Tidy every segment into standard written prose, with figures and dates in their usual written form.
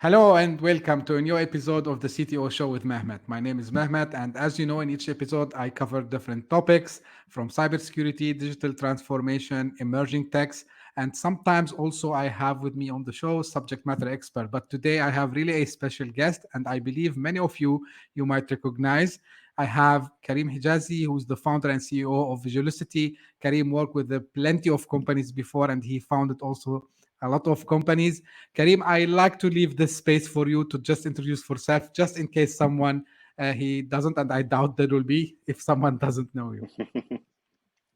Hello and welcome to a new episode of the CTO Show with Mehmet. My name is Mehmet, and as you know, in each episode, I cover different topics from cybersecurity, digital transformation, emerging techs, and sometimes also I have with me on the show subject matter expert. But today I have really a special guest, and I believe many of you might recognize. I have Karim Hijazi, who's the founder and CEO of Visualicity. Karim worked with plenty of companies before, and he founded also a lot of companies. Karim, I like to leave this space for you to just introduce yourself, just in case someone he doesn't, and I doubt there will be if someone doesn't know you.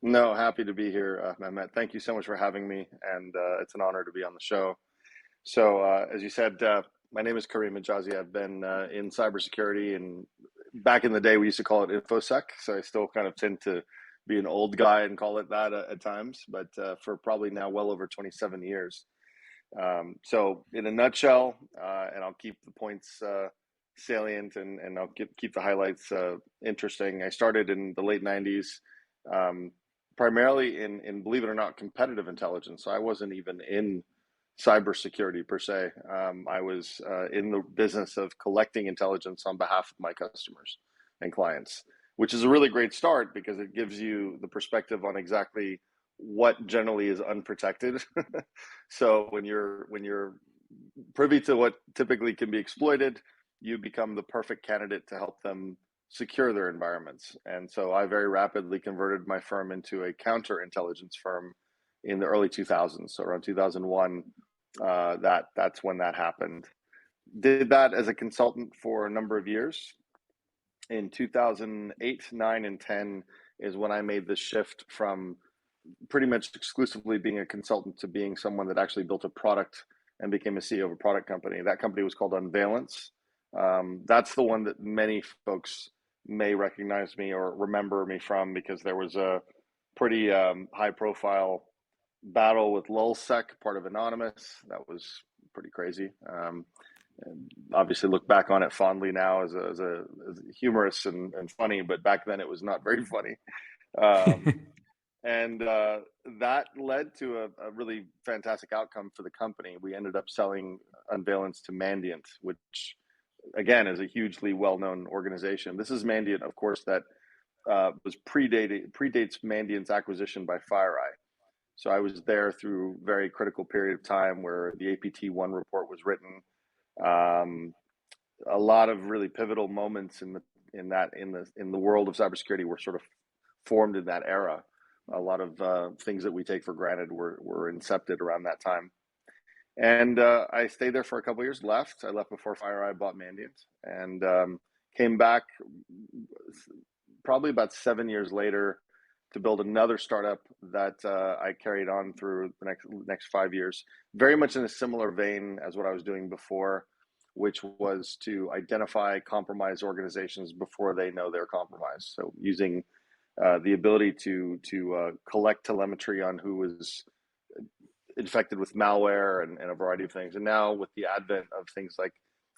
No, happy to be here, Mehmet. Thank you so much for having me, and it's an honor to be on the show. So, as you said, my name is Karim Hijazi. I've been in cybersecurity, and back in the day, we used to call it InfoSec. So I still kind of tend to be an old guy and call it that at times, but for probably now well over 27 years. So, in a nutshell, and I'll keep the points salient, and I'll keep the highlights interesting. I started in the late 90s. Primarily in, believe it or not, competitive intelligence. So I wasn't even in cybersecurity per se. I was in the business of collecting intelligence on behalf of my customers and clients, which is a really great start because it gives you the perspective on exactly what generally is unprotected. So when you're privy to what typically can be exploited, you become the perfect candidate to help them secure their environments. And so I very rapidly converted my firm into a counterintelligence firm in the early 2000s. So around 2001, that's when that happened. Did that as a consultant for a number of years. In 2008, 9, and 10 is when I made the shift from pretty much exclusively being a consultant to being someone that actually built a product and became a CEO of a product company. That company was called Unveilance. That's the one that many folks may recognize me or remember me from because there was a pretty high profile battle with LulzSec, part of Anonymous. That was pretty crazy. And obviously look back on it fondly now as humorous and funny, but back then it was not very funny. And that led to a really fantastic outcome for the company. We ended up selling Unveilance to Mandiant, which again is a hugely well-known organization. This is Mandiant, of course, that predates Mandiant's acquisition by FireEye. So I was there through a very critical period of time where the APT1 report was written. A lot of really pivotal moments in the world of cybersecurity were sort of formed in that era. A lot of things that we take for granted were incepted around that time. And I stayed there for a couple of years, left. I left before FireEye bought Mandiant, and came back probably about 7 years later to build another startup that I carried on through the next 5 years, very much in a similar vein as what I was doing before, which was to identify compromised organizations before they know they're compromised. So using the ability to collect telemetry on who was infected with malware and a variety of things. And now with the advent of things like,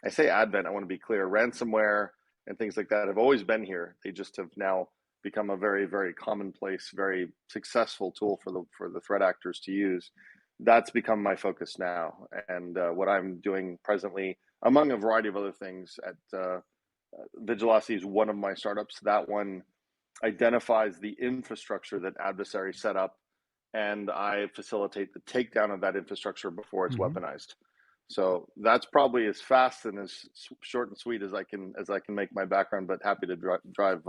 I say advent, I want to be clear, ransomware and things like that have always been here. They just have now become a very, very commonplace, very successful tool for the threat actors to use. That's become my focus now. And what I'm doing presently, among a variety of other things at Vigilosity is one of my startups. That one identifies the infrastructure that adversaries set up, and I facilitate the takedown of that infrastructure before it's weaponized. So that's probably as fast and as short and sweet as I can make my background, but happy to drive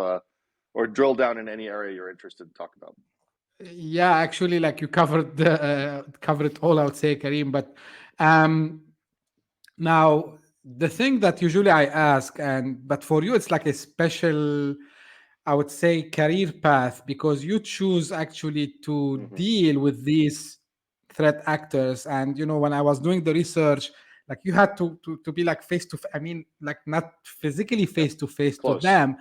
or drill down in any area you're interested to talk about. Yeah, actually, like you covered it all, I would say, Karim. But now the thing that usually I ask, but for you, it's like a special, I would say, career path because you choose actually to deal with these threat actors. And when I was doing the research, like you had to be like face to, I mean, like not physically face to face to them.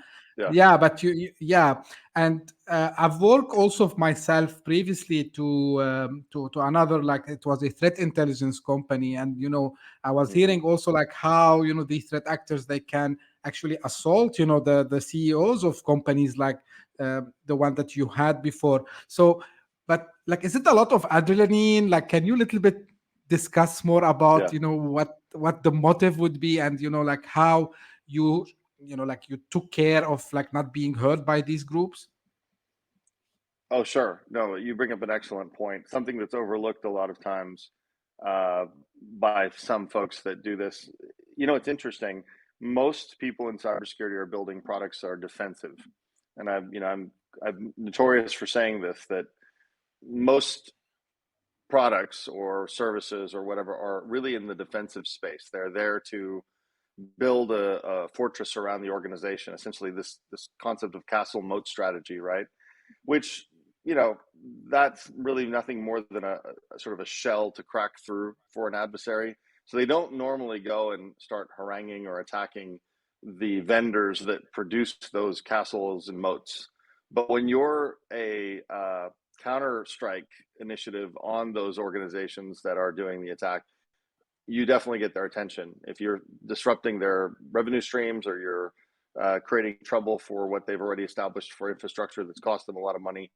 Yeah, but yeah, and I've worked also myself previously to another, like it was a threat intelligence company, and I was hearing also like how these threat actors, they can actually assault the CEOs of companies like the one that you had before. So, but like, is it a lot of adrenaline? Like, can you a little bit discuss more about, Yeah. what the motive would be, and like how you like you took care of like not being hurt by these groups? Oh, sure. No, you bring up an excellent point. Something that's overlooked a lot of times uh, by some folks that do this. It's interesting. Most people in cybersecurity are building products that are defensive, and I'm notorious for saying this, that most products or services or whatever are really in the defensive space. They're there to build a fortress around the organization. Essentially, this concept of castle moat strategy, right? Which, you know, that's really nothing more than a sort of a shell to crack through for an adversary. So they don't normally go and start haranguing or attacking the vendors that produce those castles and moats. But when you're a counter strike initiative on those organizations that are doing the attack, you definitely get their attention. If you're disrupting their revenue streams, or you're creating trouble for what they've already established for infrastructure that's cost them a lot of money,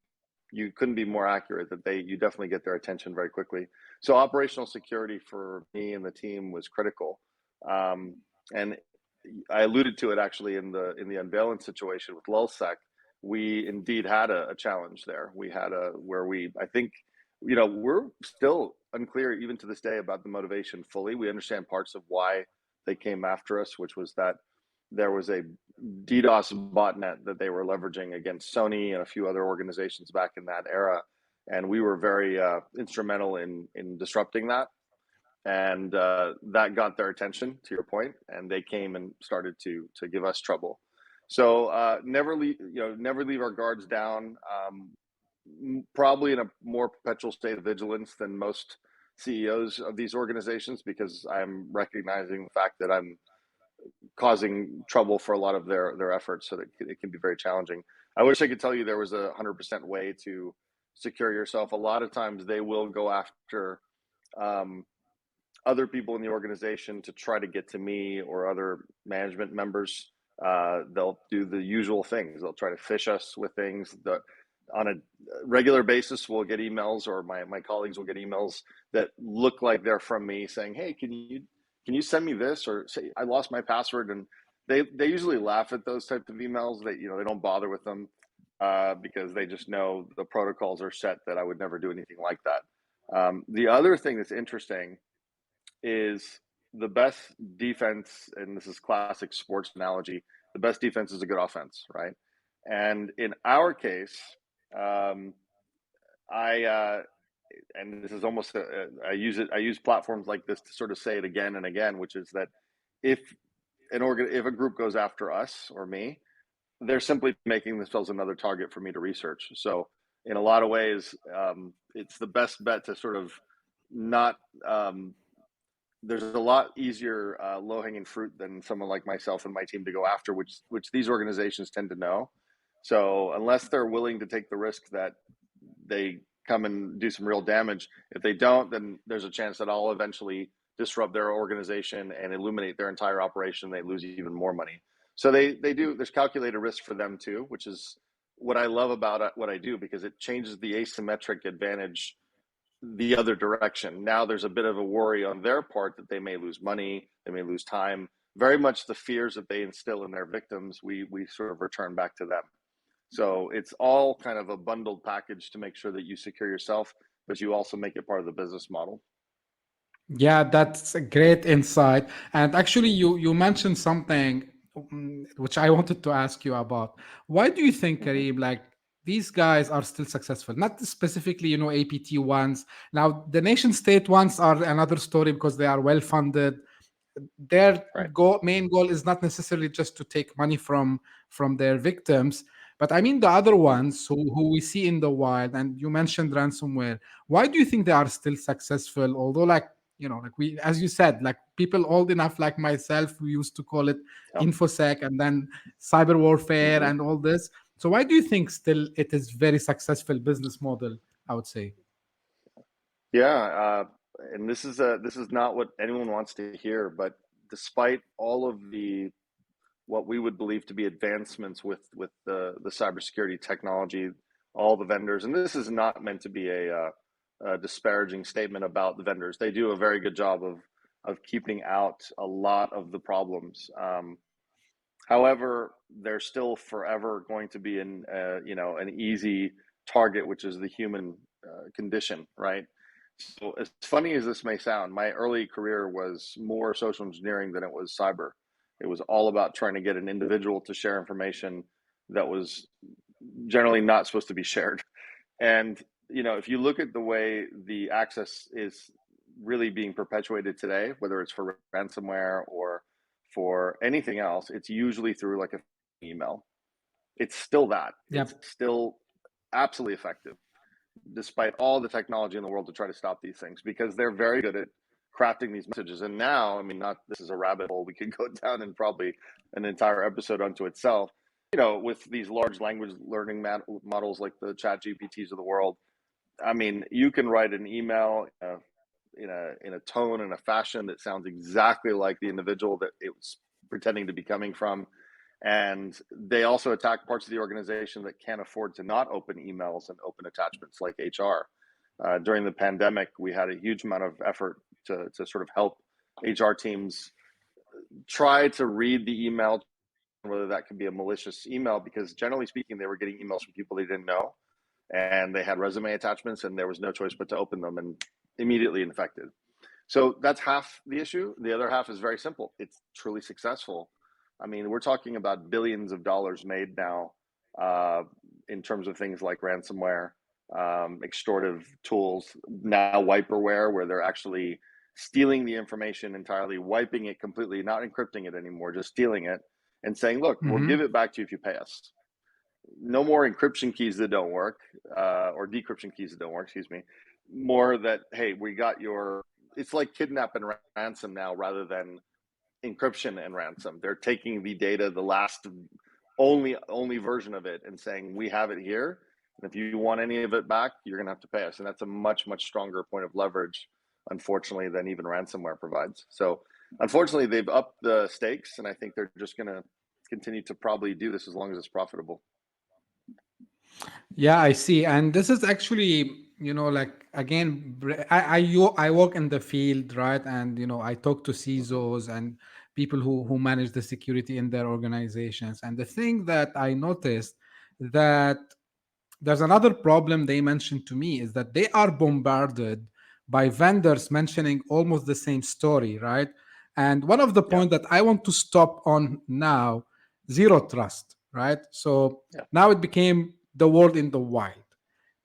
you couldn't be more accurate that you definitely get their attention very quickly. So operational security for me and the team was critical. And I alluded to it actually in the unveiling situation with LulzSec. We indeed had a challenge there. We had where I think, we're still unclear even to this day about the motivation fully. We understand parts of why they came after us, which was that there was a DDoS botnet that they were leveraging against Sony and a few other organizations back in that era, and we were very instrumental in disrupting that, and that got their attention, to your point, and they came and started to give us trouble. So never leave our guards down. Probably in a more perpetual state of vigilance than most CEOs of these organizations, because I'm recognizing the fact that I'm causing trouble for a lot of their efforts, so that it can be very challenging. I wish I could tell you there was 100% way to secure yourself. A lot of times they will go after other people in the organization to try to get to me or other management members. They'll do the usual things. They'll try to fish us with things that on a regular basis we'll get emails, or my colleagues will get emails that look like they're from me saying, hey, can you send me this, or say I lost my password. And they usually laugh at those types of emails. They don't bother with them because they just know the protocols are set that I would never do anything like that. The other thing that's interesting is the best defense, and this is classic sports analogy, the best defense is a good offense, right? And in our case, I and this is almost I use platforms like this to sort of say it again and again, which is that if if a group goes after us or me, they're simply making themselves another target for me to research. So in a lot of ways, it's the best bet to sort of not. There's a lot easier low-hanging fruit than someone like myself and my team to go after, which these organizations tend to know. So unless they're willing to take the risk that they come and do some real damage, if they don't, then there's a chance that I'll eventually disrupt their organization and illuminate their entire operation. They lose even more money. So they do. There's calculated risk for them too, which is what I love about what I do, because it changes the asymmetric advantage the other direction. Now there's a bit of a worry on their part that they may lose money, they may lose time. Very much the fears that they instill in their victims, we sort of return back to them. So it's all kind of a bundled package to make sure that you secure yourself, but you also make it part of the business model. Yeah, that's a great insight. And actually, you mentioned something which I wanted to ask you about. Why do you think, Mm-hmm. Kareem, like these guys are still successful? Not specifically, APT ones. Now, the nation state ones are another story because they are well funded. Their Right. main goal is not necessarily just to take money from their victims, but I mean the other Mm-hmm. ones who we see in the wild. And you mentioned ransomware. Why do you think they are still successful, although like like we, as you said, like people old enough like myself, we used to call it Yep. infosec and then cyber warfare Mm-hmm. and all this. So why do you think still it is very successful business model, I would say? Yeah, and this is not what anyone wants to hear, but despite all of the what we would believe to be advancements with the cybersecurity technology, all the vendors, and this is not meant to be disparaging statement about the vendors. They do a very good job of keeping out a lot of the problems. However, there's still forever going to be an easy target, which is the human condition, right? So as funny as this may sound, my early career was more social engineering than it was cyber. It was all about trying to get an individual to share information that was generally not supposed to be shared. And if you look at the way the access is really being perpetuated today, whether it's for ransomware or for anything else, it's usually through like an email. It's still that. It's Yep. still absolutely effective, despite all the technology in the world to try to stop these things, because they're very good at crafting these messages. And now, I mean, not this is a rabbit hole we could go down and probably an entire episode unto itself. With these large language learning models like the chat GPTs of the world, I mean, you can write an email in a tone and a fashion that sounds exactly like the individual that it was pretending to be coming from. And they also attack parts of the organization that can't afford to not open emails and open attachments, like HR. During the pandemic, we had a huge amount of effort to sort of help HR teams try to read the email, whether that could be a malicious email, because generally speaking, they were getting emails from people they didn't know, and they had resume attachments, and there was no choice but to open them and immediately infected. So that's half the issue. The other half is very simple. It's truly successful. I mean, we're talking about billions of dollars made now in terms of things like ransomware, extortive tools, now wiperware, where they're actually stealing the information entirely, wiping it completely, not encrypting it anymore, just stealing it and saying, look, we'll give it back to you if you pay us. No more encryption keys that don't work, or decryption keys that don't work, excuse me. More that, hey, we got your, it's like kidnap and ransom now rather than encryption and ransom. They're taking the data, the last only version of it, and saying, we have it here. And if you want any of it back, you're going to have to pay us. And that's a much, much stronger point of leverage, unfortunately, than even ransomware provides. So unfortunately, they've upped the stakes, and I think they're just going to continue to probably do this as long as it's profitable. Yeah, I see. And this is actually, like again, I work in the field, right? And I talk to Mm-hmm. CISOs and people who manage the security in their organizations. And the thing that I noticed that there's another problem they mentioned to me is that they are bombarded by vendors mentioning almost the same story, right? And one of the Yeah. points that I want to stop on now, zero trust, right? So Yeah. now it became the world in the wild.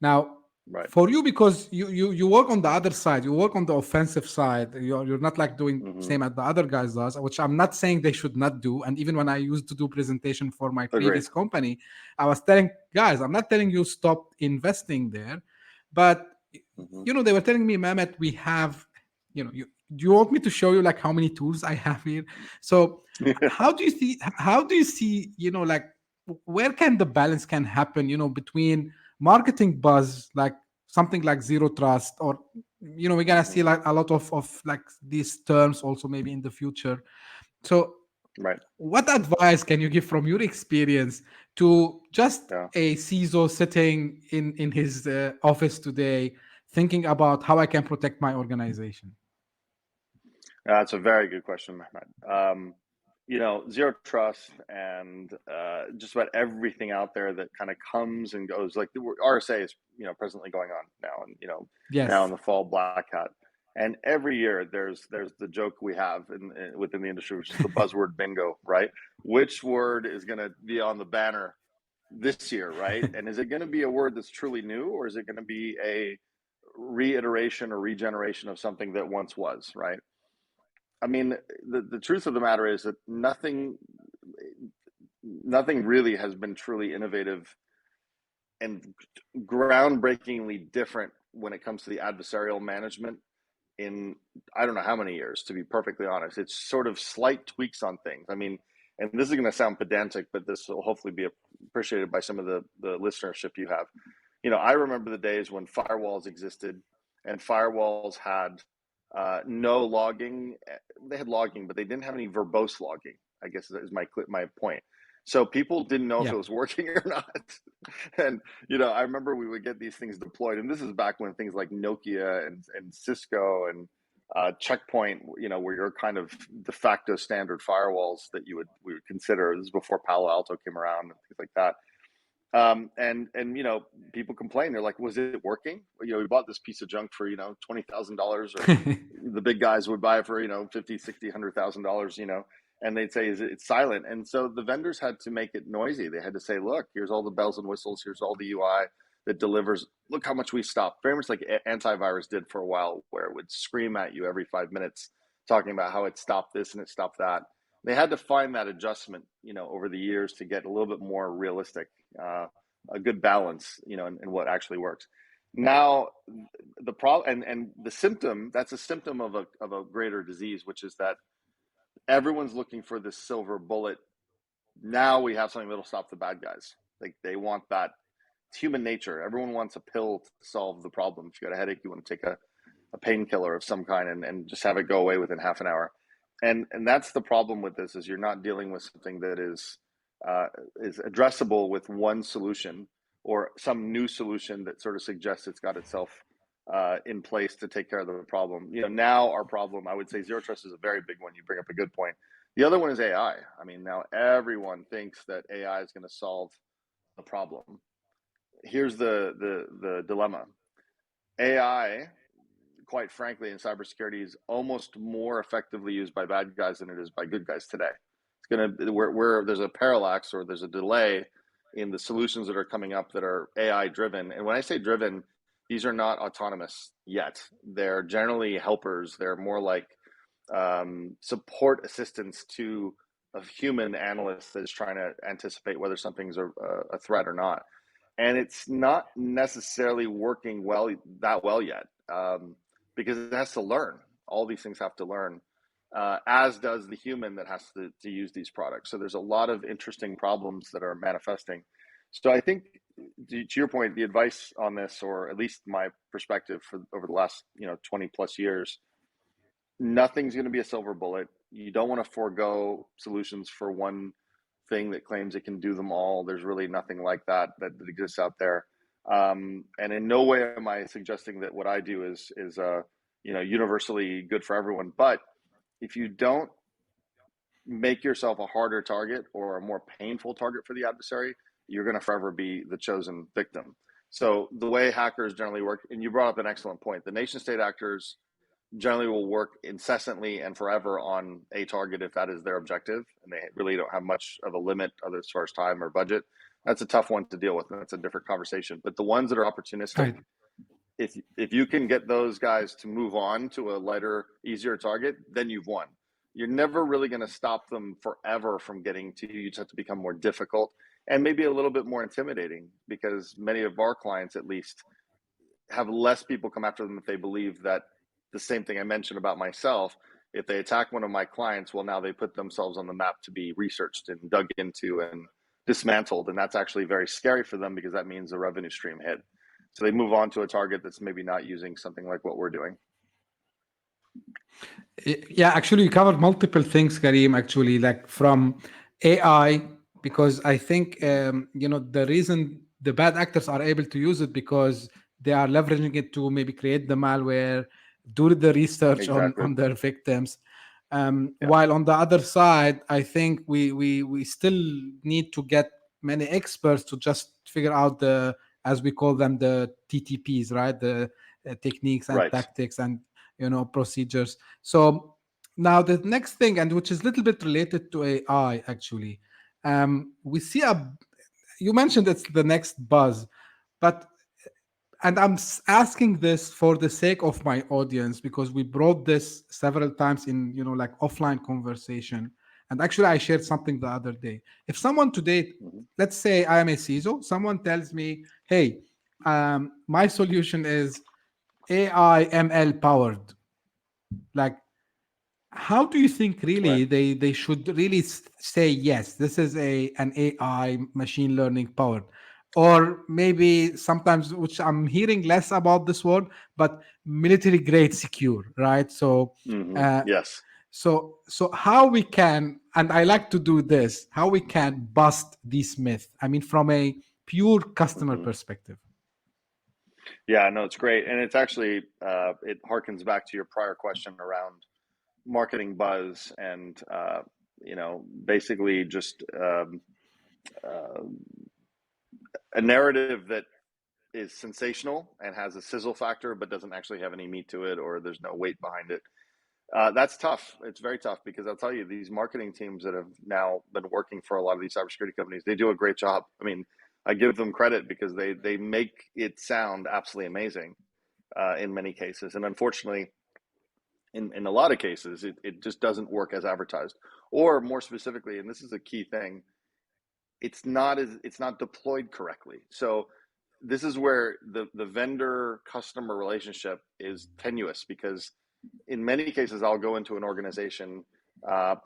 Now, Right. for you, because you work on the other side, you work on the offensive side. You're not like doing Mm-hmm. same as the other guys does, which I'm not saying they should not do. And even when I used to do presentation for my Agreed. previous company, I was telling guys, I'm not telling you stop investing there, but Mm-hmm. they were telling me, Mehmet, we have, do you want me to show you like how many tools I have here? So how do you see, like where can the balance can happen, between marketing buzz, like something like zero trust, or we're gonna Mm-hmm. see like a lot of like these terms also maybe in the future. So Right. what advice can you give from your experience to just Yeah. a CISO sitting in his office today, thinking about how I can protect my organization? That's a very good question, Mehmet. Zero trust and just about everything out there that kind of comes and goes. Like the RSA is, presently going on now, and now in Yes. the fall, Black Hat. And every year, there's the joke we have within the industry, which is the buzzword bingo, right? Which word is going to be on the banner this year, right? And is it going to be a word that's truly new, or is it going to be a reiteration or regeneration of something that once was, right? I mean, the truth of the matter is that nothing really has been truly innovative and groundbreakingly different when it comes to the adversarial management in I don't know how many years, to be perfectly honest. It's sort of slight tweaks on things. I mean, and this is going to sound pedantic, but this will hopefully be appreciated by some of the listenership you have. I remember the days when firewalls existed, and firewalls had no logging. They had logging, but they didn't have any verbose logging, I guess is my point. So people didn't know if Yeah. it was working or not. And I remember we would get these things deployed, and this is back when things like Nokia and Cisco and Checkpoint, were your kind of de facto standard firewalls that we would consider. This is before Palo Alto came around and things like that. And people complain. They're like, "Was it working? We bought this piece of junk for $20,000, or the big guys would buy it for $50, $60, $100,000, and they'd say, it's silent." And so the vendors had to make it noisy. They had to say, "Look, here's all the bells and whistles. Here's all the UI that delivers. Look how much we stopped." Very much like antivirus did for a while, where it would scream at you every 5 minutes, talking about how it stopped this and it stopped that. They had to find that adjustment, over the years to get a little bit more realistic, a good balance, in what actually works. Now, the problem and the symptom, that's a symptom of a greater disease, which is that everyone's looking for this silver bullet. Now we have something that'll stop the bad guys. Like, they want that. It's human nature. Everyone wants a pill to solve the problem. If you got a headache, you want to take a painkiller of some kind and just have it go away within half an hour. And that's the problem with this, is you're not dealing with something that is addressable with one solution or some new solution that sort of suggests it's got itself in place to take care of the problem. Now our problem, I would say zero trust is a very big one. You bring up a good point. The other one is AI. I mean, now everyone thinks that AI is going to solve the problem. Here's the dilemma. AI, quite frankly, in cybersecurity is almost more effectively used by bad guys than it is by good guys today. It's where there's a parallax, or there's a delay in the solutions that are coming up that are AI driven. And when I say driven, these are not autonomous yet. They're generally helpers. They're more like support assistants to a human analyst that is trying to anticipate whether something's a threat or not. And it's not necessarily working that well yet. Because it has to learn. All these things have to learn, as does the human that has to use these products. So there's a lot of interesting problems that are manifesting. So I think, to your point, the advice on this, or at least my perspective over the last 20 plus years, nothing's going to be a silver bullet. You don't want to forego solutions for one thing that claims it can do them all. There's really nothing like that exists out there. And in no way am I suggesting that what I do is universally good for everyone. But if you don't make yourself a harder target or a more painful target for the adversary, you're going to forever be the chosen victim. So the way hackers generally work, and you brought up an excellent point, the nation state actors generally will work incessantly and forever on a target if that is their objective, and they really don't have much of a limit as far as time or budget. That's a tough one to deal with, and that's a different conversation. But the ones that are opportunistic, right, if you can get those guys to move on to a lighter, easier target, then you've won. You're never really going to stop them forever from getting to you. You just have to become more difficult and maybe a little bit more intimidating, because many of our clients, at least, have less people come after them if they believe that the same thing I mentioned about myself. If they attack one of my clients, well, now they put themselves on the map to be researched and dug into and dismantled. And that's actually very scary for them, because that means a revenue stream hit. So they move on to a target that's maybe not using something like what we're doing. Yeah, actually, you covered multiple things, Karim, actually, like from AI, because I think, the reason the bad actors are able to use it, because they are leveraging it to maybe create the malware, do the research on their victims. While on the other side, I think we still need to get many experts to just figure out as we call them, the TTPs, right? The techniques and tactics and procedures. So now the next thing, and which is a little bit related to AI, actually, we see you mentioned it's the next buzz, but and I'm asking this for the sake of my audience, because we brought this several times in like offline conversation. And actually, I shared something the other day. If someone today, let's say I am a CISO, someone tells me, hey, my solution is AI ML powered. Like, how do you think really they should really say, yes, this is an AI machine learning powered? Or maybe sometimes, which I'm hearing less about this word, but military grade secure, right? So yes. So how we can, and I like to do this, how we can bust this myth. I mean, from a pure customer Hmm. perspective? Yeah, no, it's great. And it's actually, it harkens back to your prior question around marketing buzz and, basically just uh, a narrative that is sensational and has a sizzle factor, but doesn't actually have any meat to it, or there's no weight behind it. That's tough. It's very tough because I'll tell you, these marketing teams that have now been working for a lot of these cybersecurity companies, they do a great job. I mean, I give them credit because they make it sound absolutely amazing in many cases. And unfortunately, in a lot of cases, it just doesn't work as advertised. Or more specifically, and this is a key thing, it's not deployed correctly. So this is where the vendor customer relationship is tenuous, because in many cases I'll go into an organization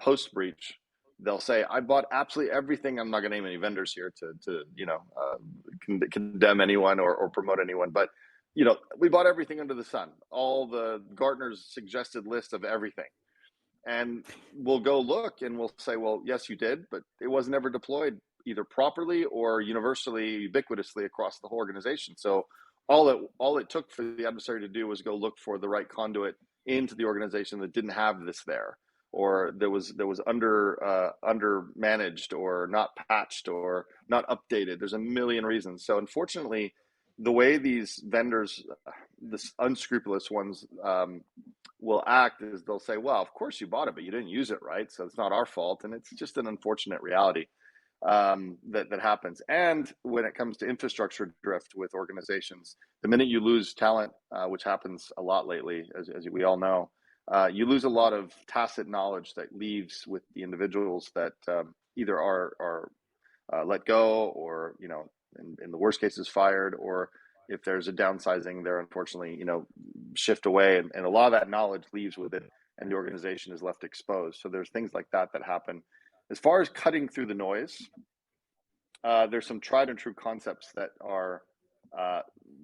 post breach. They'll say, I bought absolutely everything. I'm not going to name any vendors here to condemn anyone or promote anyone, but we bought everything under the sun, all the Gartner's suggested list of everything. And we'll go look and we'll say, well, yes, you did, but it was never deployed either properly or universally, ubiquitously across the whole organization. So all it took for the adversary to do was go look for the right conduit into the organization that didn't have this there, or there was under managed or not patched or not updated. There's a million reasons. So unfortunately, the way these vendors, the unscrupulous ones, will act is they'll say, well, of course you bought it, but you didn't use it right, so it's not our fault. And it's just an unfortunate reality that happens. And when it comes to infrastructure drift with organizations, the minute you lose talent, which happens a lot lately, as we all know, you lose a lot of tacit knowledge that leaves with the individuals that either are let go, or in the worst cases fired, or if there's a downsizing, they're unfortunately shift away, and a lot of that knowledge leaves with it, and the organization is left exposed. So there's things like that happen. As far as cutting through the noise, there's some tried and true concepts that are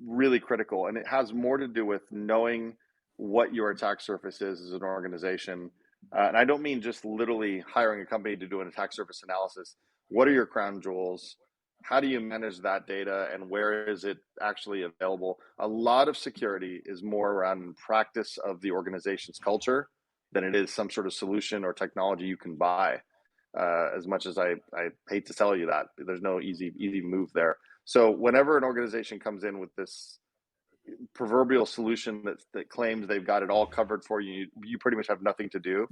really critical, and it has more to do with knowing what your attack surface is as an organization. And I don't mean just literally hiring a company to do an attack surface analysis. What are your crown jewels? How do you manage that data, and where is it actually available? A lot of security is more around practice of the organization's culture than it is some sort of solution or technology you can buy. As much as I hate to tell you that, there's no easy move there. So whenever an organization comes in with this proverbial solution that claims they've got it all covered for you, you pretty much have nothing to do,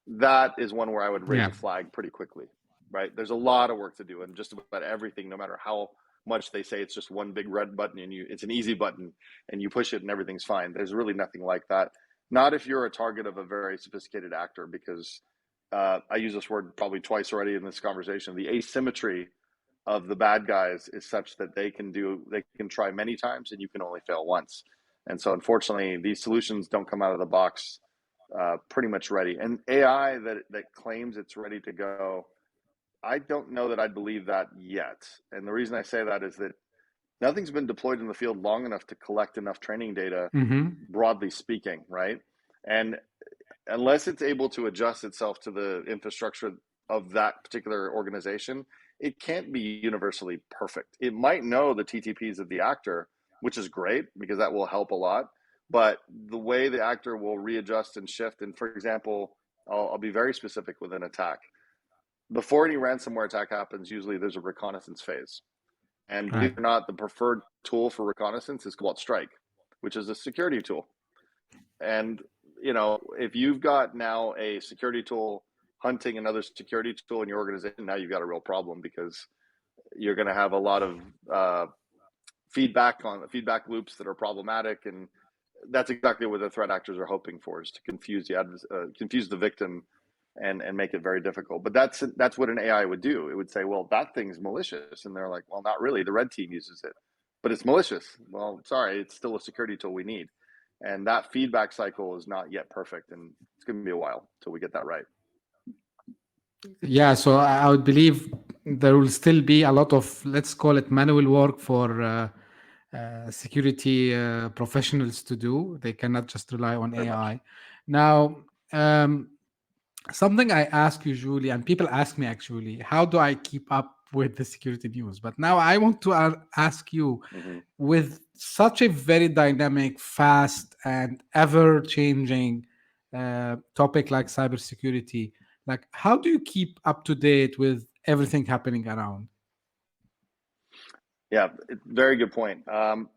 that is one where I would raise Yeah. a flag pretty quickly, right? There's a lot of work to do, and just about everything, no matter how much they say it's just one big red button and it's an easy button and you push it and everything's fine. There's really nothing like that. Not if you're a target of a very sophisticated actor, because I use this word probably twice already in this conversation. The asymmetry of the bad guys is such that they can try many times and you can only fail once. And so unfortunately, these solutions don't come out of the box pretty much ready. And AI that claims it's ready to go, I don't know that I believe that yet. And the reason I say that is that nothing's been deployed in the field long enough to collect enough training data, broadly speaking, right? And unless it's able to adjust itself to the infrastructure of that particular organization, it can't be universally perfect. It might know the TTPs of the actor, which is great because that will help a lot. But the way the actor will readjust and shift, and for example, I'll be very specific with an attack. Before any ransomware attack happens, usually there's a reconnaissance phase. And believe it or not, the preferred tool for reconnaissance is Cobalt Strike, which is a security tool. And if you've got now a security tool hunting another security tool in your organization, now you've got a real problem, because you're going to have a lot of feedback loops that are problematic. And that's exactly what the threat actors are hoping for, is to confuse the victim and make it very difficult. But that's what an AI would do. It would say, well, that thing's malicious. And they're like, well, not really. The red team uses it, but it's malicious. Well, sorry, it's still a security tool we need. And that feedback cycle is not yet perfect, and it's going to be a while till we get that right. Yeah, so I would believe there will still be a lot of, let's call it, manual work for security professionals to do. They cannot just rely on Very much. AI. Now, something I ask usually, and people ask me actually, how do I keep up with the security news. But now I want to ask you, Hmm. with such a very dynamic, fast, and ever changing topic like cybersecurity, like how do you keep up to date with everything happening around? Yeah, very good point.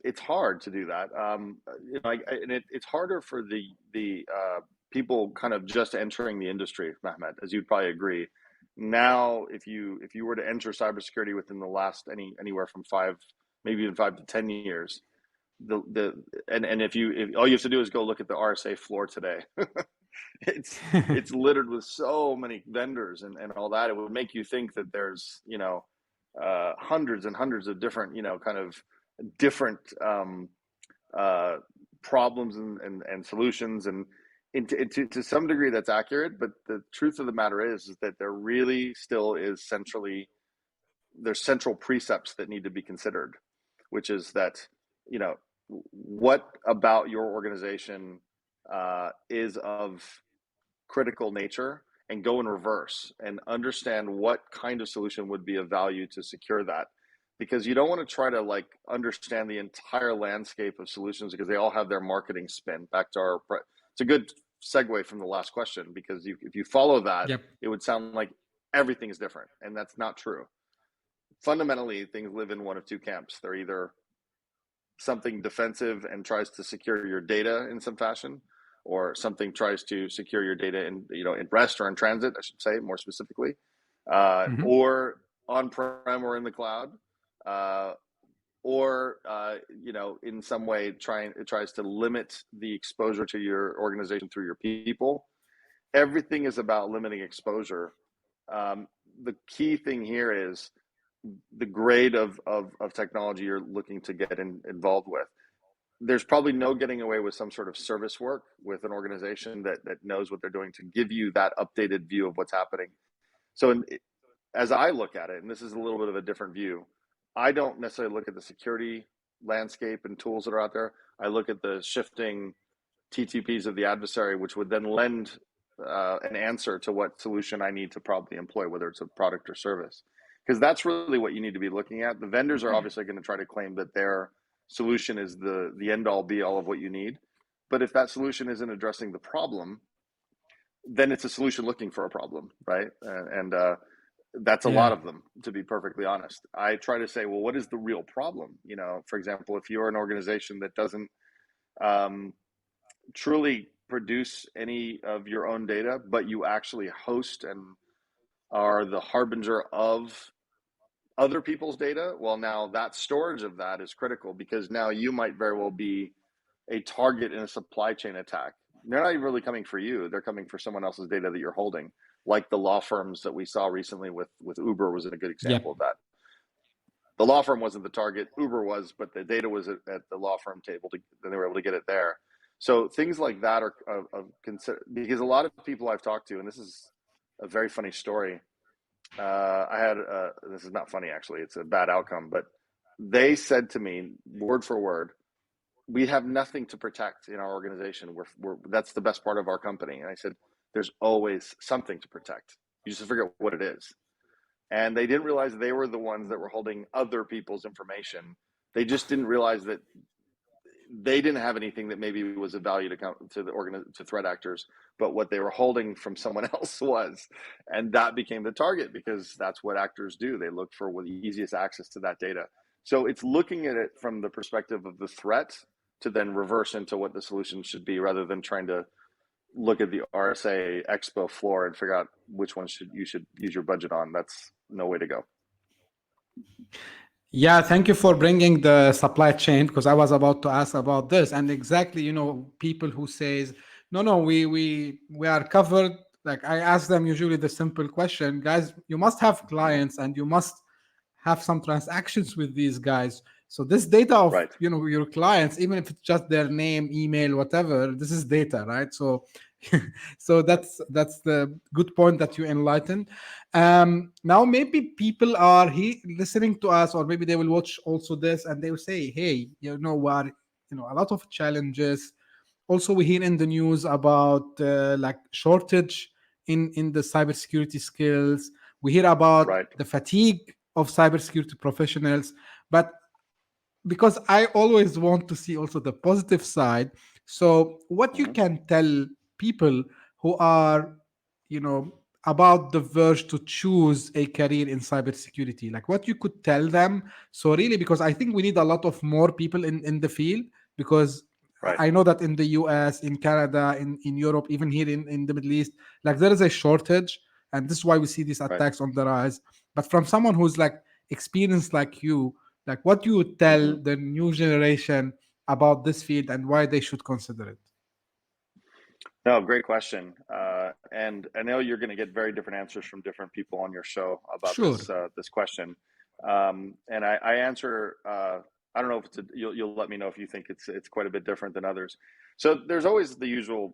It's hard to do that. And it's harder for the people kind of just entering the industry, Mehmet, as you'd probably agree. Now, if you were to enter cybersecurity within the last anywhere from maybe even 5 to 10 years, the and if all you have to do is go look at the RSA floor today, it's it's littered with so many vendors and all that. It would make you think that there's hundreds and hundreds of different kind of different uh, problems and solutions, and to some degree that's accurate. But the truth of the matter is that there really still is there's central precepts that need to be considered, which is that you know what about your organization is of critical nature, and go in reverse and understand what kind of solution would be of value to secure that, because you don't want to try to like understand the entire landscape of solutions because they all have their marketing spin. Back to it's a good segue from the last question, because if you follow that, Yep. it would sound like everything is different, and that's not true. Fundamentally, things live in one of two camps. They're either something defensive and tries to secure your data in some fashion, or something tries to secure your data in rest or in transit, I should say more specifically, Mhm. or on-prem or in the cloud, uh, or in some way it tries to limit the exposure to your organization through your people. Everything is about limiting exposure. The key thing here is the grade of technology you're looking to get involved with. There's probably no getting away with some sort of service work with an organization that knows what they're doing to give you that updated view of what's happening. So as I look at it, and this is a little bit of a different view, I don't necessarily look at the security landscape and tools that are out there. I look at the shifting TTPs of the adversary, which would then lend an answer to what solution I need to probably employ, whether it's a product or service. Because that's really what you need to be looking at. The vendors are obviously going to try to claim that their solution is the end all be all of what you need. But if that solution isn't addressing the problem, then it's a solution looking for a problem, right? And that's a lot Yeah. of them, to be perfectly honest. I try to say, well, what is the real problem? For example, if you're an organization that doesn't um, truly produce any of your own data, but you actually host and are the harbinger of other people's data, well, now that storage of that is critical, because now you might very well be a target in a supply chain attack. They're not even really coming for you. They're coming for someone else's data that you're holding, like the law firms that we saw recently with Uber was a good example of Yep. that. The law firm wasn't the target, Uber was, but the data was at the law firm table, and they were able to get it there. So things like that are of consider, because a lot of people I've talked to, and this is a very funny story. I had this is not funny actually; it's a bad outcome, but they said to me word for word, "We have nothing to protect in our organization. That's the best part of our company." And I said, "There's always something to protect. You just figure out what it is." And they didn't realize they were the ones that were holding other people's information. They just didn't realize that they didn't have anything that maybe was of value to threat actors, but what they were holding from someone else was, and that became the target, because that's what actors do. They look for the easiest access to that data. So it's looking at it from the perspective of the threat to then reverse into what the solution should be, rather than trying to look at the RSA Expo floor and figure out which one you should use your budget on. That's no way to go. Yeah, thank you for bringing the supply chain, because I was about to ask about this. And exactly, people who says, no, no, we are covered. Like I ask them usually the simple question, guys, you must have clients and you must have some transactions with these guys. So this data of Right. your clients, even if it's just their name, email, whatever, this is data, right? So so Yep. that's the good point that you enlightened. Now maybe people are listening to us, or maybe they will watch also this and they will say, hey, what, a lot of challenges. Also we hear in the news about like shortage in the cybersecurity skills. We hear about Right. the fatigue of cybersecurity professionals, but because I always want to see also the positive side. So, what you Hmm. can tell people who are, about the verge to choose a career in cybersecurity, like what you could tell them. So, really, because I think we need a lot of more people in the field, because Right. I know that in the US, in Canada, in Europe, even here in the Middle East, like there is a shortage. And this is why we see these Right. attacks on the rise. But from someone who's like experienced like you, like what you would tell Hmm. the new generation about this field and why they should consider it? No, great question. And I know you're going to get very different answers from different people on your show about Sure. this question. And I answer. I don't know if you'll let me know if you think it's quite a bit different than others. So there's always the usual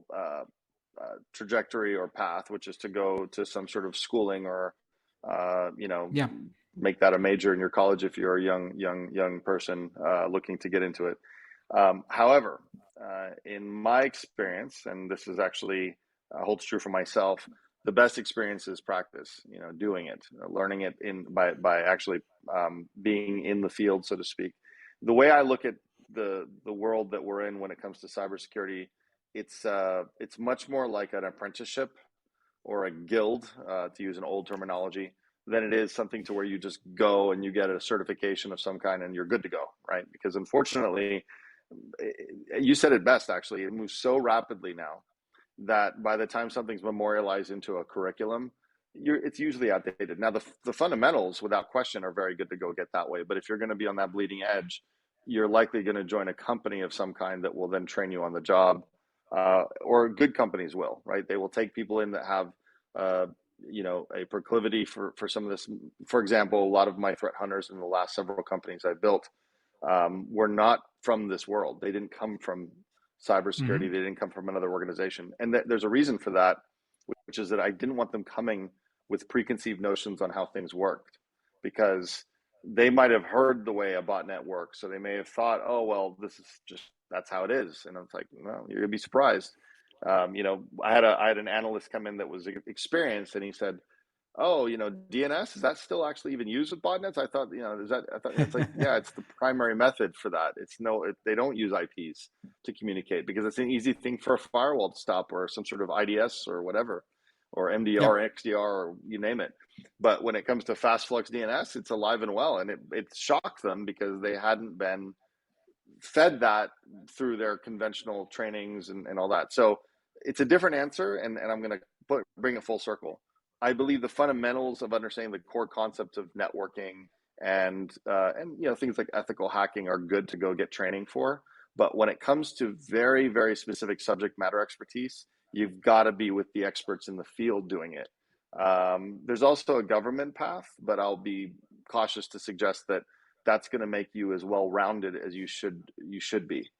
trajectory or path, which is to go to some sort of schooling or Yeah. make that a major in your college if you're a young person looking to get into it. However, in my experience, and this is actually holds true for myself, the best experience is practice. Doing it, learning it in by actually being in the field, so to speak. The way I look at the world that we're in when it comes to cybersecurity, it's much more like an apprenticeship or a guild, to use an old terminology, than it is something to where you just go and you get a certification of some kind and you're good to go, right? Because unfortunately, you said it best, actually. It moves so rapidly now that by the time something's memorialized into a curriculum, it's usually outdated. Now, the fundamentals, without question, are very good to go get that way. But if you're going to be on that bleeding edge, you're likely going to join a company of some kind that will then train you on the job, or good companies will, right? They will take people in that have, uh, a proclivity for some of this. For example, a lot of my threat hunters in the last several companies I built were not from this world. They didn't come from cybersecurity. Hmm. They didn't come from another organization. And there's a reason for that, which is that I didn't want them coming with preconceived notions on how things worked, because they might have heard the way a botnet works. So they may have thought, oh, well, this is just, that's how it is. And it's like, no, you're gonna be surprised. I had an analyst come in that was experienced, and he said, oh, DNS, is that still actually even used with botnets? I thought, is that, I thought it's like, yeah, it's the primary method for that. They don't use IPs to communicate because it's an easy thing for a firewall to stop, or some sort of IDS or whatever, or Yeah. MDR, XDR, or you name it. But when it comes to fast flux DNS, it's alive and well. And it shocked them because they hadn't been fed that through their conventional trainings and all that. So it's a different answer, and I'm going to bring it full circle. I believe the fundamentals of understanding the core concepts of networking and things like ethical hacking are good to go get training for. But when it comes to very, very specific subject matter expertise, you've got to be with the experts in the field doing it. There's also a government path, but I'll be cautious to suggest that that's going to make you as well rounded as you should be.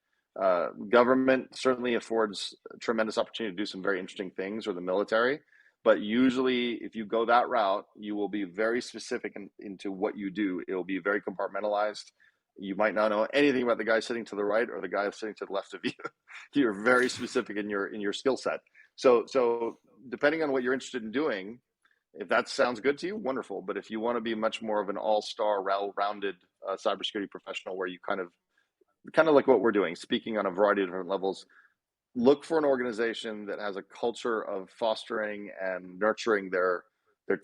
Government certainly affords a tremendous opportunity to do some very interesting things, or the military. But usually, if you go that route, you will be very specific into what you do. It will be very compartmentalized. You might not know anything about the guy sitting to the right or the guy sitting to the left of you. You're very specific in your skill set. So depending on what you're interested in doing, if that sounds good to you, wonderful. But if you want to be much more of an all-star, well-rounded cybersecurity professional, where you kind of like what we're doing, speaking on a variety of different levels, look for an organization that has a culture of fostering and nurturing their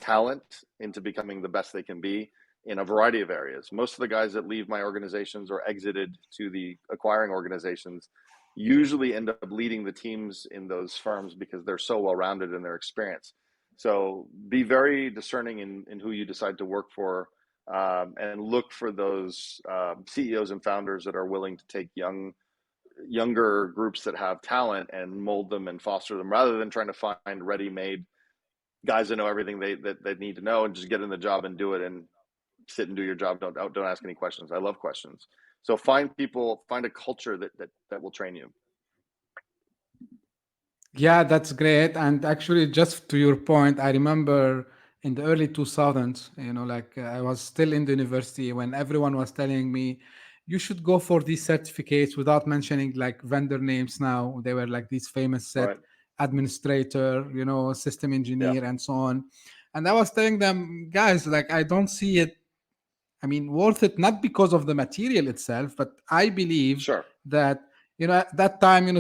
talent into becoming the best they can be in a variety of areas. Most of the guys that leave my organizations or exited to the acquiring organizations usually end up leading the teams in those firms because they're so well rounded in their experience. So be very discerning in who you decide to work for, and look for those CEOs and founders that are willing to take younger groups that have talent and mold them and foster them, rather than trying to find ready-made guys that know everything they need to know and just get in the job and do it and sit and do your job. Don't ask any questions. I love questions. So find a culture that will train you. Yeah, that's great. And actually, just to your point, I remember in the early 2000s, like I was still in the university when everyone was telling me, you should go for these certificates without mentioning like vendor names now. They were like these famous set Right. administrator, system Yeah. engineer, and so on. And I was telling them, guys, like I don't see it I mean, worth it not because of the material itself, but I believe Sure. that, at that time, and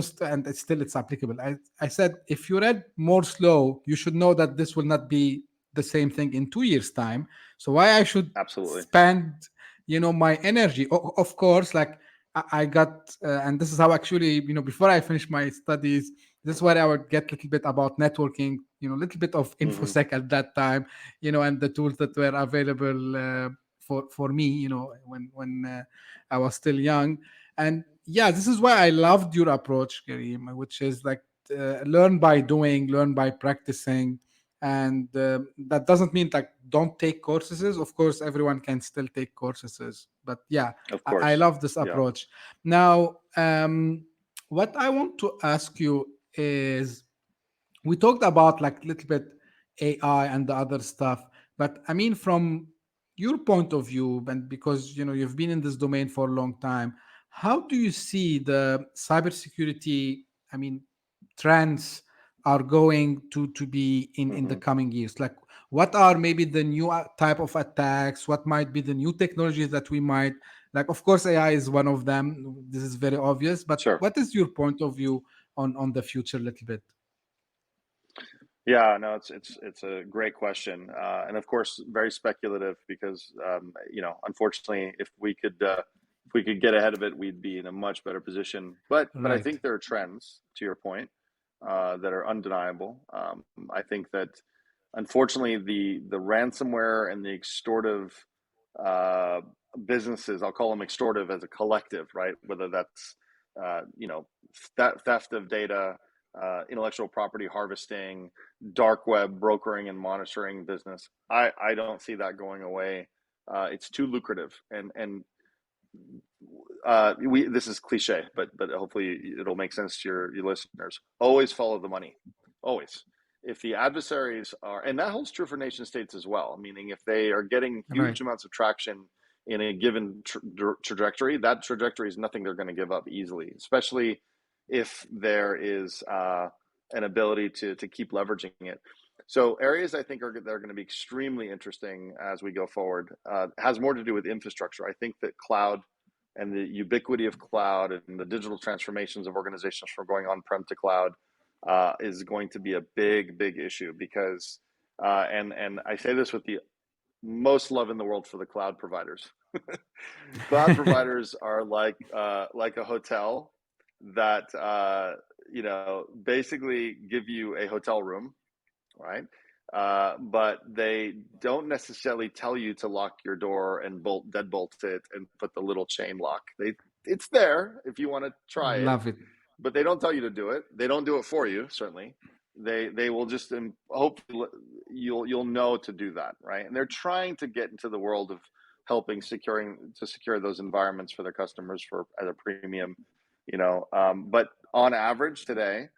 it's applicable. I said, if you read more slow, you should know that this will not be the same thing in 2 years' time. So why I should Absolutely. spend, my energy? Of course, like I got, and this is how actually, before I finished my studies, this is where I would get a little bit about networking, a little bit of Hmm. infosec at that time, and the tools that were available for me, when I was still young. And yeah, this is why I loved your approach, Karim, which is like learn by doing, learn by practicing. And that doesn't mean like don't take courses. Of course, everyone can still take courses, but yeah, Of I course. love this Yeah. approach. Now, what I want to ask you is, we talked about like a little bit AI and the other stuff, but I mean, from your point of view, and because you've been in this domain for a long time, how do you see the cybersecurity? I mean, trends are going to be in the Hmm. coming years. Like, what are maybe the new type of attacks? What might be the new technologies that we might like? Of course, AI is one of them. This is very obvious. But Sure. what is your point of view on the future a little bit? Yeah, no, it's a great question, and of course, very speculative because unfortunately, if we could get ahead of it, we'd be in a much better position. But I Right. think there are trends, to your point, that are undeniable. I think that unfortunately, the ransomware and the extortive uh, businesses, I'll call them extortive as a collective, right? Whether that's you know theft of data, intellectual property harvesting, dark web brokering and monitoring business. I don't see that going away. It's too lucrative, and we this is cliche, but hopefully it'll make sense to your listeners. Always follow the money. Always. If the adversaries are, and that holds true for nation states as well, meaning if they are getting Right. huge amounts of traction in a given trajectory, that trajectory is nothing they're going to give up easily, especially if there is an ability to keep leveraging it. So areas I think they're going to be extremely interesting as we go forward has more to do with infrastructure. I think that cloud and the ubiquity of cloud and the digital transformations of organizations from going on-prem to cloud is going to be a big issue because and I say this with the most love in the world for the cloud providers. Cloud providers are like a hotel that basically give you a hotel room, right? But they don't necessarily tell you to lock your door and deadbolt it and put the little chain lock. It's there if you want to try it, Love it. but they don't tell you to do it. They don't do it for you. Certainly, they will just hopefully you'll know to do that, right? And they're trying to get into the world of helping secure those environments for their customers for at a premium, But on average today,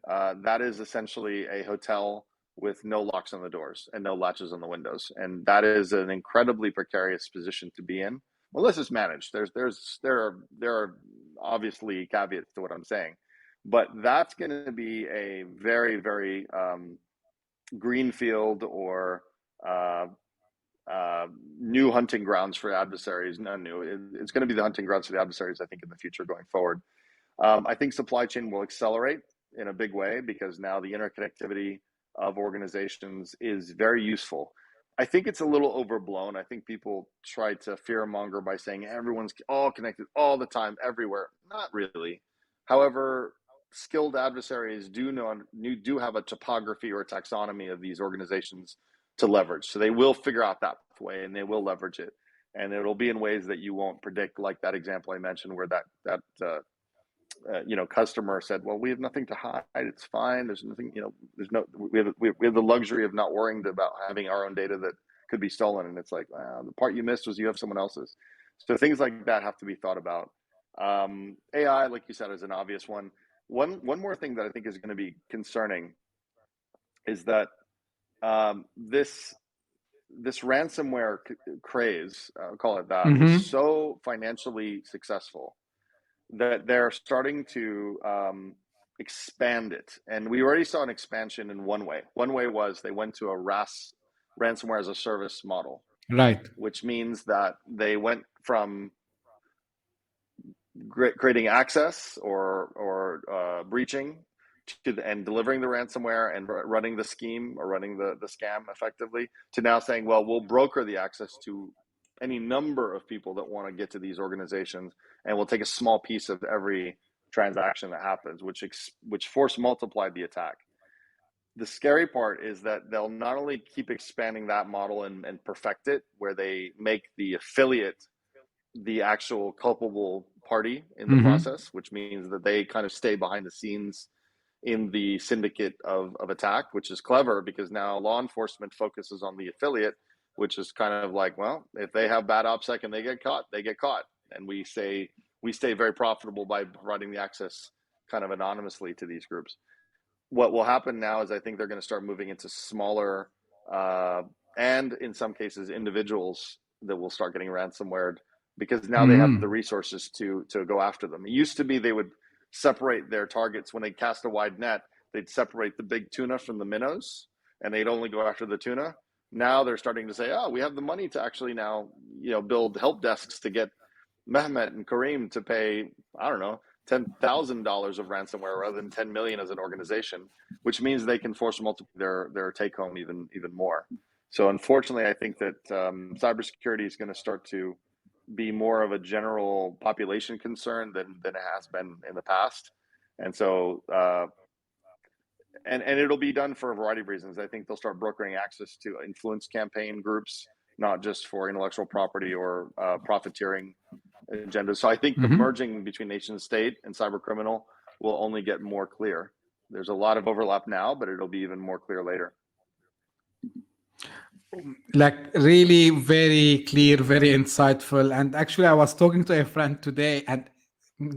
that is essentially a hotel with no locks on the doors and no latches on the windows, and that is an incredibly precarious position to be in unless it's managed. There are obviously caveats to what I'm saying, but that's going to be a very greenfield or uh, new hunting grounds for adversaries. Not new. It's going to be the hunting grounds for the adversaries, I think, in the future going forward. I think supply chain will accelerate in a big way because now the interconnectivity of organizations is very useful. I think it's a little overblown. I think people try to fearmonger by saying everyone's all connected all the time, everywhere. Not really. However, skilled adversaries do have a topography or a taxonomy of these organizations to leverage. So they will figure out that way and they will leverage it. And it'll be in ways that you won't predict, like that example I mentioned, where that customer said, "Well, we have nothing to hide. It's fine. There's nothing. We have the luxury of not worrying about having our own data that could be stolen." And it's like, the part you missed was you have someone else's. So things like that have to be thought about. AI, like you said, is an obvious one. One more thing that I think is going to be concerning is that this ransomware craze, I'll call it that, was Mm-hmm. so financially successful that they're starting to expand it. And we already saw an expansion in one way. One way was they went to a ransomware as a service model. Right. which means that they went from creating access or breaching and delivering the ransomware and running the scheme or running the scam effectively, to now saying, well, we'll broker the access to any number of people that want to get to these organizations, and we'll take a small piece of every transaction that happens, which force multiplied the attack. The scary part is that they'll not only keep expanding that model and perfect it, where they make the affiliate the actual culpable party in the Mm-hmm. process, which means that they kind of stay behind the scenes in the syndicate of attack, which is clever because now law enforcement focuses on the affiliate, which is kind of like, well, if they have bad OPSEC and they get caught, they get caught. And we stay very profitable by providing the access kind of anonymously to these groups. What will happen now is I think they're going to start moving into smaller and in some cases individuals that will start getting ransomware, because now they have the Mm-hmm. resources to go after them. It used to be they would separate their targets when they cast a wide net. They'd separate the big tuna from the minnows, and they'd only go after the tuna. Now they're starting to say, "Oh, we have the money to actually now, build help desks to get Mehmet and Karim to pay, I don't know, $10,000 of ransomware rather than 10 million as an organization," which means they can force multiply their take home even more. So unfortunately, I think that cybersecurity is going to start to be more of a general population concern than it has been in the past. And so and it'll be done for a variety of reasons. I think they'll start brokering access to influence campaign groups, not just for intellectual property or profiteering agendas. So I think the Mm-hmm. merging between nation state and cyber criminal will only get more clear. There's a lot of overlap now, but it'll be even more clear later. Like really very clear, very insightful. And actually, I was talking to a friend today, and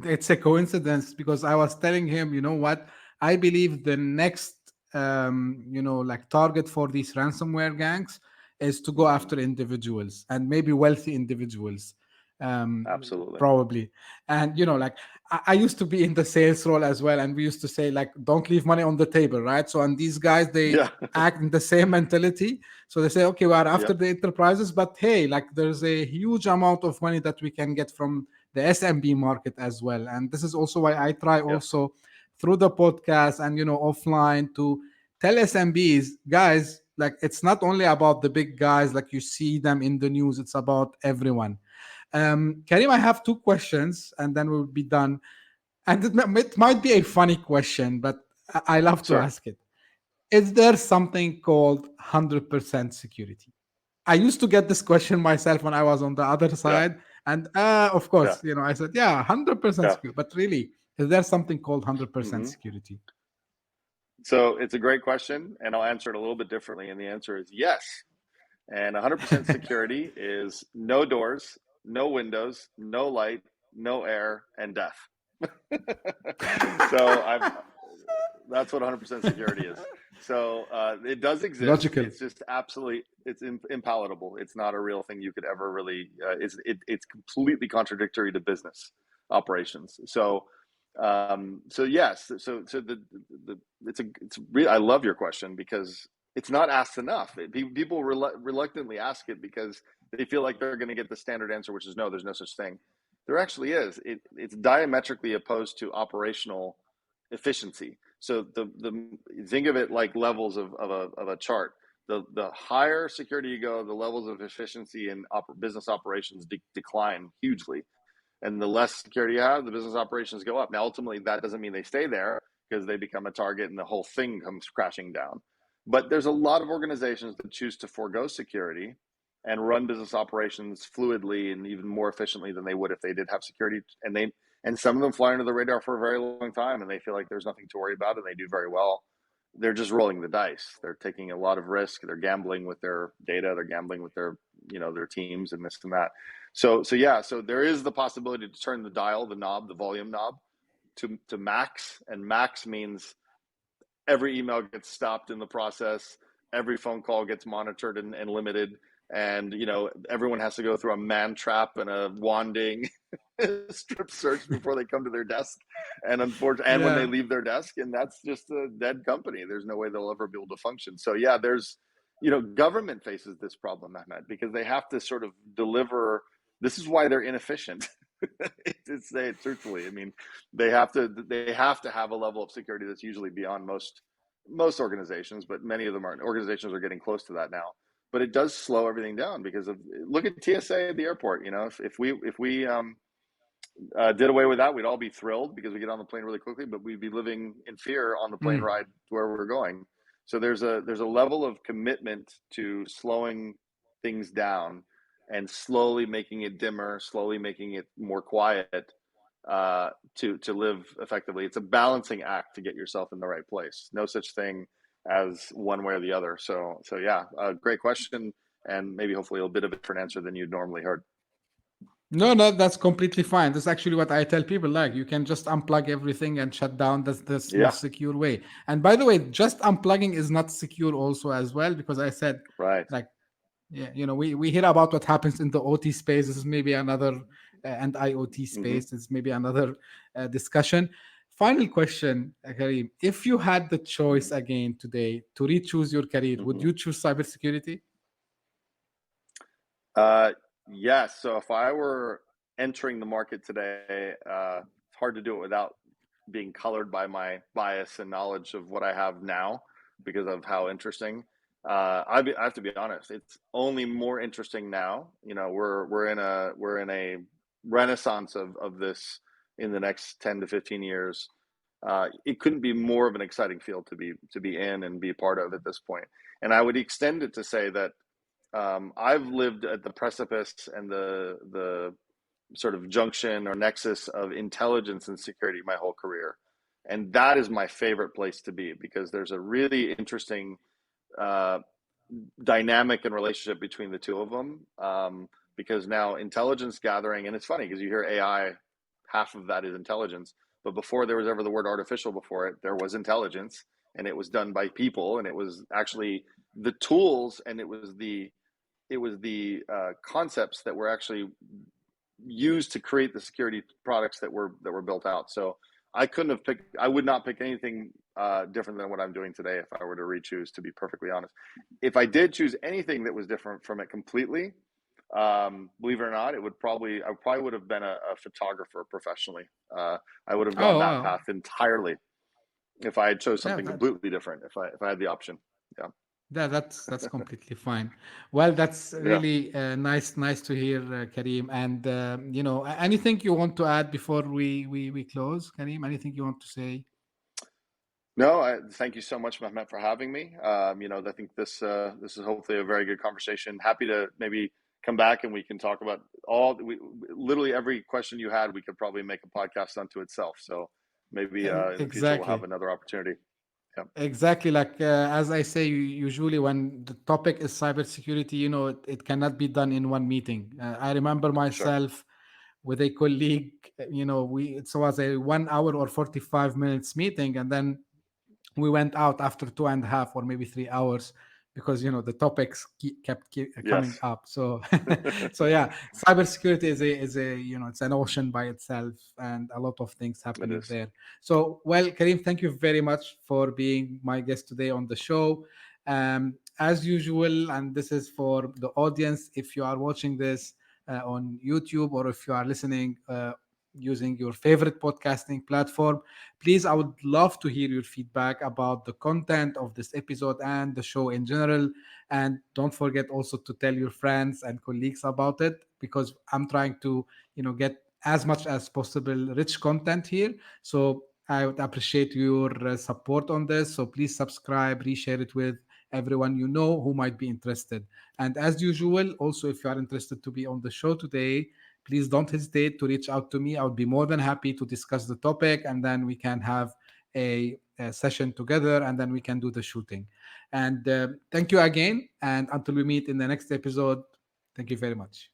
it's a coincidence because I was telling him, you know what, I believe the next like target for these ransomware gangs is to go Mm-hmm. after individuals, and maybe wealthy individuals, Absolutely. probably. And like I used to be in the sales role as well, and we used to say like, don't leave money on the table, right? So, and these guys, they Yeah. act in the same mentality. So they say, okay, we are after Yep. the enterprises, but hey, like there's a huge amount of money that we can get from the SMB market as well. And this is also why I try Yes. also through the podcast and offline to tell SMBs, guys, like it's not only about the big guys like you see them in the news, it's about everyone. Karim, I have two questions and then we'll be done. And it might be a funny question, but I love to Sure. ask it. Is there something called 100% security? I used to get this question myself when I was on the other Yeah. side. And of Yeah. course, I said, yeah, 100% Yeah. security. But really, is there something called 100% Mm-hmm. security? So it's a great question, and I'll answer it a little bit differently. And the answer is yes. And 100% security is no doors, no windows, no light, no air, and death. So that's what 100% security is. So it does exist. Logical. It's just absolutely, it's impalatable. It's not a real thing you could ever really. It's completely contradictory to business operations. So yes. So the it's real. I love your question because it's not asked enough. People reluctantly ask it because they feel like they're going to get the standard answer, which is no. There's no such thing. There actually is. It's diametrically opposed to operational efficiency. So the think of it like levels of a chart. The higher security you go, the levels of efficiency in business operations decline hugely, and the less security you have, the business operations go up. Now, ultimately, that doesn't mean they stay there because they become a target and the whole thing comes crashing down. But there's a lot of organizations that choose to forego security and run business operations fluidly and even more efficiently than they would if they did have security. And some of them fly under the radar for a very long time and they feel like there's nothing to worry about and they do very well. They're just rolling the dice. They're taking a lot of risk. They're gambling with their data. They're gambling with their teams and this and that. So yeah, so there is the possibility to turn the dial, the knob, the volume knob to max, and max means every email gets stopped in the process, every phone call gets monitored and limited, and everyone has to go through a man trap and a wanding strip search before they come to their desk, and unfortunately, and when they Yeah. leave their desk, and that's just a dead company. There's no way they'll ever be able to function. So yeah, government faces this problem, Mehmet, because they have to sort of deliver. This is why they're inefficient. To say it truthfully, I mean, they have to have a level of security that's usually beyond most organizations, but many of them aren't. Organizations are getting close to that now. But it does slow everything down because of look at TSA at the airport. If we did away with that, we'd all be thrilled because we get on the plane really quickly, but we'd be living in fear on the plane Mm. ride to where we're going. So there's a level of commitment to slowing things down and slowly making it dimmer, slowly making it more quiet to live effectively. It's a balancing act to get yourself in the right place. No such thing as one way or the other. So yeah, great question, and maybe hopefully a bit of a different answer than you'd normally heard. No, no, that's completely fine. That's actually what I tell people. Like, you can just unplug everything and shut down. That's the Yeah, most secure way. And by the way, just unplugging is not secure also as well, because I said, right. like, yeah, we hear about what happens in the OT space. This is maybe another, and IoT Hmm. space is maybe another discussion. Final question, Karim. If you had the choice Hmm. again today to re-choose your career, would Hmm. you choose cybersecurity? Uh, yes. So if I were entering the market today, it's hard to do it without being colored by my bias and knowledge of what I have now because of how interesting. I have to be honest. It's only more interesting now. We're in a renaissance of this in the next 10 to 15 years. It couldn't be more of an exciting field to be in and be a part of at this point. And I would extend it to say that I've lived at the precipice and the sort of junction or nexus of intelligence and security my whole career, and that is my favorite place to be because there's a really interesting uh, dynamic and relationship between the two of them. Because now intelligence gathering, and it's funny because you hear AI, half of that is intelligence, but before there was ever the word artificial before it, there was intelligence, and it was done by people, and it was actually the tools, and it was the concepts that were actually used to create the security products that were built out. So I would not pick anything different than what I'm doing today if I were to re-choose, to be perfectly honest. If I did choose anything that was different from it completely, believe it or not, I probably would have been a photographer professionally. I would have gone Oh, that wow. path entirely if I had chose Yeah, something completely different, if I had the option. Yeah. that's completely fine. Well, that's Yeah. really nice to hear, Karim. And anything you want to add before we close, Karim? Anything you want to say? No, thank you so much, Mehmet, for having me. I think this is hopefully a very good conversation. Happy to maybe come back and we can talk about literally every question you had. We could probably make a podcast unto itself. So maybe in the future we'll have Exactly. another opportunity. Yeah, Exactly. Like, as I say, usually when the topic is cybersecurity, it cannot be done in one meeting. I remember sure. myself with a colleague. It was a 1 hour or 45 minutes meeting, and then we went out after 2.5 or maybe 3 hours because the topics kept coming Yes, up. So so yeah, cybersecurity is a it's an ocean by itself, and a lot of things it happening is. there. So, well, Karim, thank you very much for being my guest today on the show. As usual, and this is for the audience, if you are watching this on YouTube, or if you are listening using your favorite podcasting platform, please, I would love to hear your feedback about the content of this episode and the show in general. And don't forget also to tell your friends and colleagues about it, because I'm trying to, get as much as possible rich content here. So I would appreciate your support on this. So please subscribe, reshare it with everyone you know who might be interested. And as usual, also, if you are interested to be on the show today, please don't hesitate to reach out to me. I would be more than happy to discuss the topic, and then we can have a session together, and then we can do the shooting. And thank you again. And until we meet in the next episode, thank you very much.